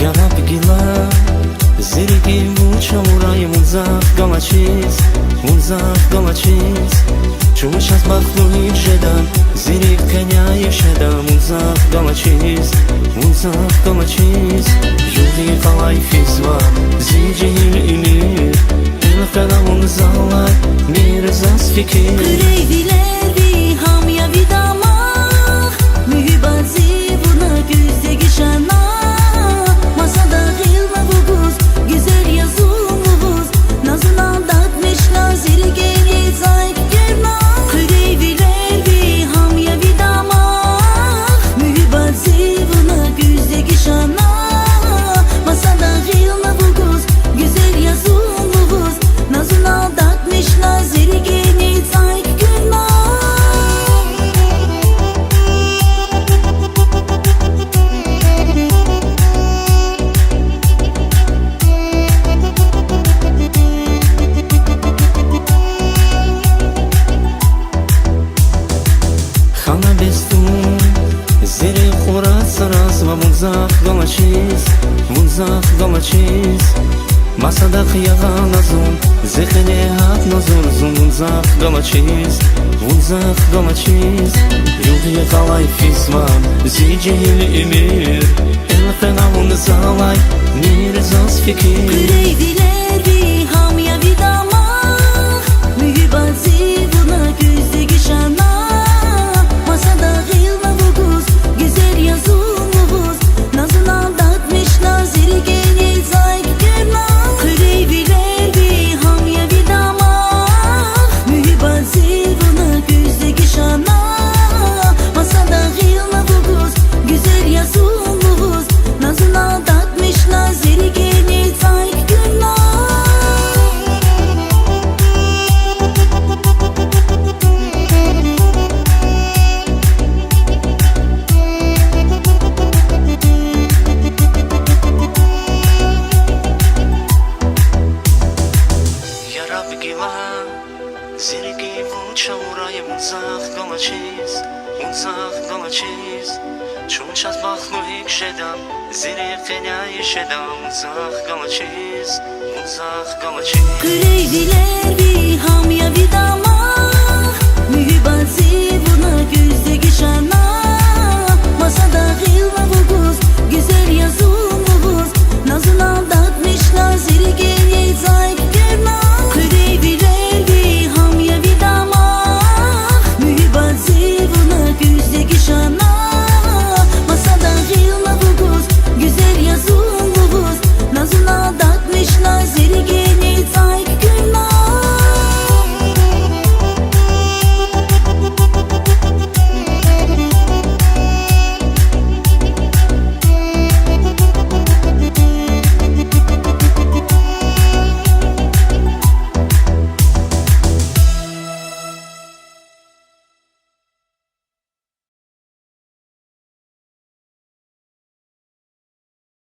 Ya Rabbi gila zirgi mucha uray muzaf galachiz Чуш аз махлуи шедам зирик каняи шедам музaf galachiz Юги қалай физва зиджил иlir Elqadamın zalay mirzas fikir Greyviler ham ya vidama Mühibbazi buna güze gişana Masada hilma buguz güzel yazılmız Nazına datmış nazir geri zayk gerna Greyviler ham ya vidama Mühibbazi buna güze gişana Masada hilma buguz güzel yazılmız Nazına datmış nazir geri zayk gerna Хана бестун зири хурас раз ва музaf galachiz Masada qiyagan azun zihni hat nazur zun muzaf galachiz Yugi qalay fisman zicil imir Elqanamın zalay mirzas fikir Greyviler ham ya vidama Mühibbazi buna güze gişana Masada hilma buguz güzel yazılmız Nazına datmış nazir geri zayk gerna Greyviler ham ya vidama Mühibbazi buna güze gişana Masada hilma buguz güzel yazılmız Nazına datmış nazir geri zayk gerna Ya Rabbi gila zirgi mucha uray muzaf galachiz Чуш аз махлуик шедам зири каняи шедам muzaf galachiz Greyviler ham ya vidama